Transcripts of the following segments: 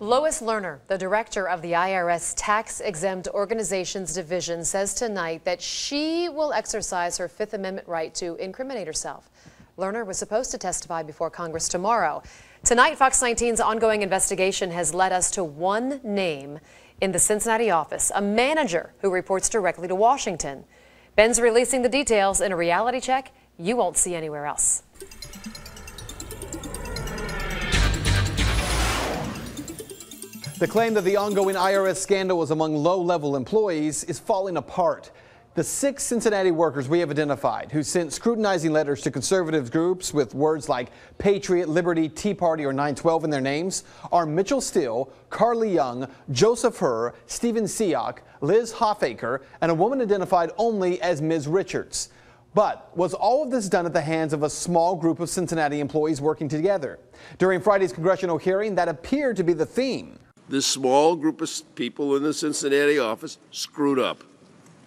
Lois Lerner, the director of the IRS Tax-Exempt Organizations Division, says tonight that she will exercise her Fifth Amendment right to incriminate herself. Lerner was supposed to testify before Congress tomorrow. Tonight, Fox 19's ongoing investigation has led us to one name in the Cincinnati office, a manager who reports directly to Washington. Ben's releasing the details in a reality check you won't see anywhere else. The claim that the ongoing IRS scandal was among low-level employees is falling apart. The 6 Cincinnati workers we have identified who sent scrutinizing letters to conservative groups with words like Patriot, Liberty, Tea Party, or 912 in their names are Mitchel Steele, Carly Young, Joseph Herr, Stephen Seok, Liz Hofacre, and a woman identified only as Ms. Richards. But was all of this done at the hands of a small group of Cincinnati employees working together? During Friday's congressional hearing, that appeared to be the theme. This small group of people in the Cincinnati office screwed up.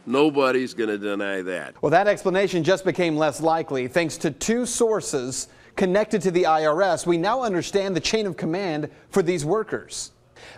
Nobody's going to deny that. Well, that explanation just became less likely. Thanks to 2 sources connected to the IRS, we now understand the chain of command for these workers.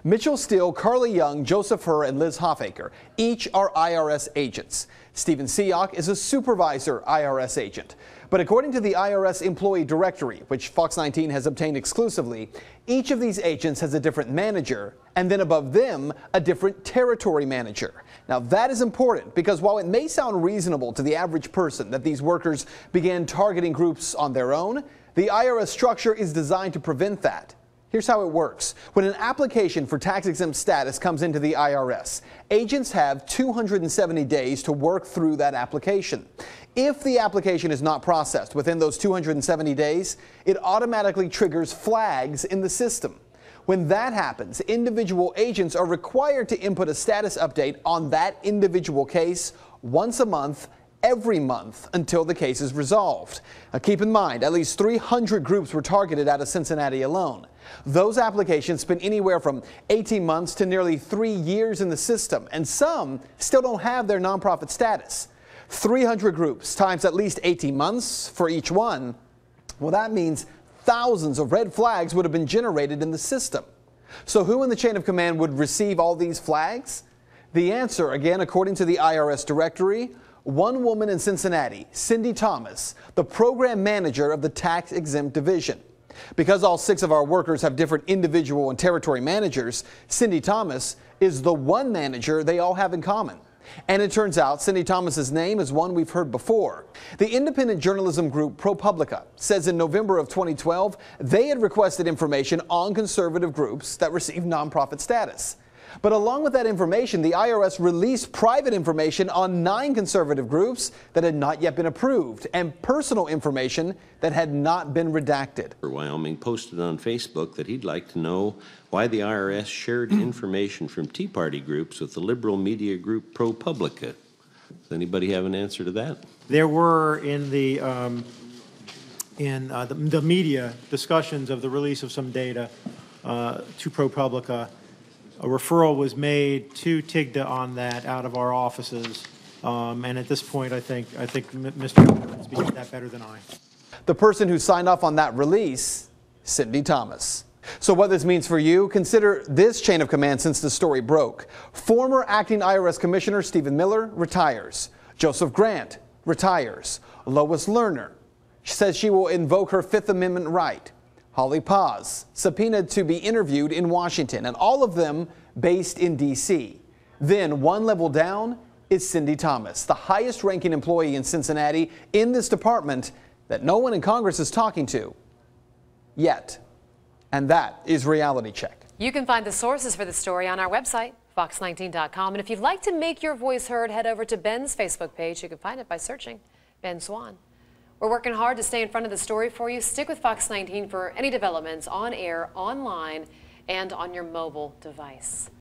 Mitchel Steele, Carly Young, Joseph Herr, and Liz Hofacre each are IRS agents. Stephen Seok is a supervisor IRS agent. But according to the IRS employee directory, which Fox 19 has obtained exclusively, each of these agents has a different manager, and then above them, a different territory manager. Now that is important because while it may sound reasonable to the average person that these workers began targeting groups on their own, the IRS structure is designed to prevent that. Here's how it works. When an application for tax-exempt status comes into the IRS, agents have 270 days to work through that application. If the application is not processed within those 270 days, it automatically triggers flags in the system. When that happens, individual agents are required to input a status update on that individual case once a month, every month until the case is resolved. Now keep in mind, at least 300 groups were targeted out of Cincinnati alone. Those applications spend anywhere from 18 months to nearly 3 years in the system, and some still don't have their nonprofit status. 300 groups times at least 18 months for each one. Well, that means thousands of red flags would have been generated in the system. So who in the chain of command would receive all these flags? The answer, again, according to the IRS directory, one woman in Cincinnati, Cindy Thomas, the program manager of the tax-exempt division. Because all 6 of our workers have different individual and territory managers, Cindy Thomas is the one manager they all have in common. And it turns out Cindy Thomas's name is one we've heard before. The independent journalism group ProPublica says in November of 2012, they had requested information on conservative groups that receive nonprofit status. But along with that information, the IRS released private information on 9 conservative groups that had not yet been approved and personal information that had not been redacted. Wyoming posted on Facebook that he'd like to know why the IRS shared information from Tea Party groups with the liberal media group ProPublica. Does anybody have an answer to that? There were in the media discussions of the release of some data to ProPublica. A referral was made to TIGTA on that out of our offices, and at this point, I think Mr. can speak to that better than I. The person who signed off on that release, Cindy Thomas. So what this means for you, consider this chain of command since the story broke. Former acting IRS Commissioner Stephen Miller retires. Joseph Grant retires. Lois Lerner says she will invoke her Fifth Amendment right. Holly Paz, subpoenaed to be interviewed in Washington, and all of them based in D.C. Then one level down is Cindy Thomas, the highest ranking employee in Cincinnati in this department that no one in Congress is talking to yet. And that is Reality Check. You can find the sources for the story on our website, fox19.com. And if you'd like to make your voice heard, head over to Ben's Facebook page. You can find it by searching Ben Swann. We're working hard to stay in front of the story for you. Stick with Fox 19 for any developments on air, online, and on your mobile device.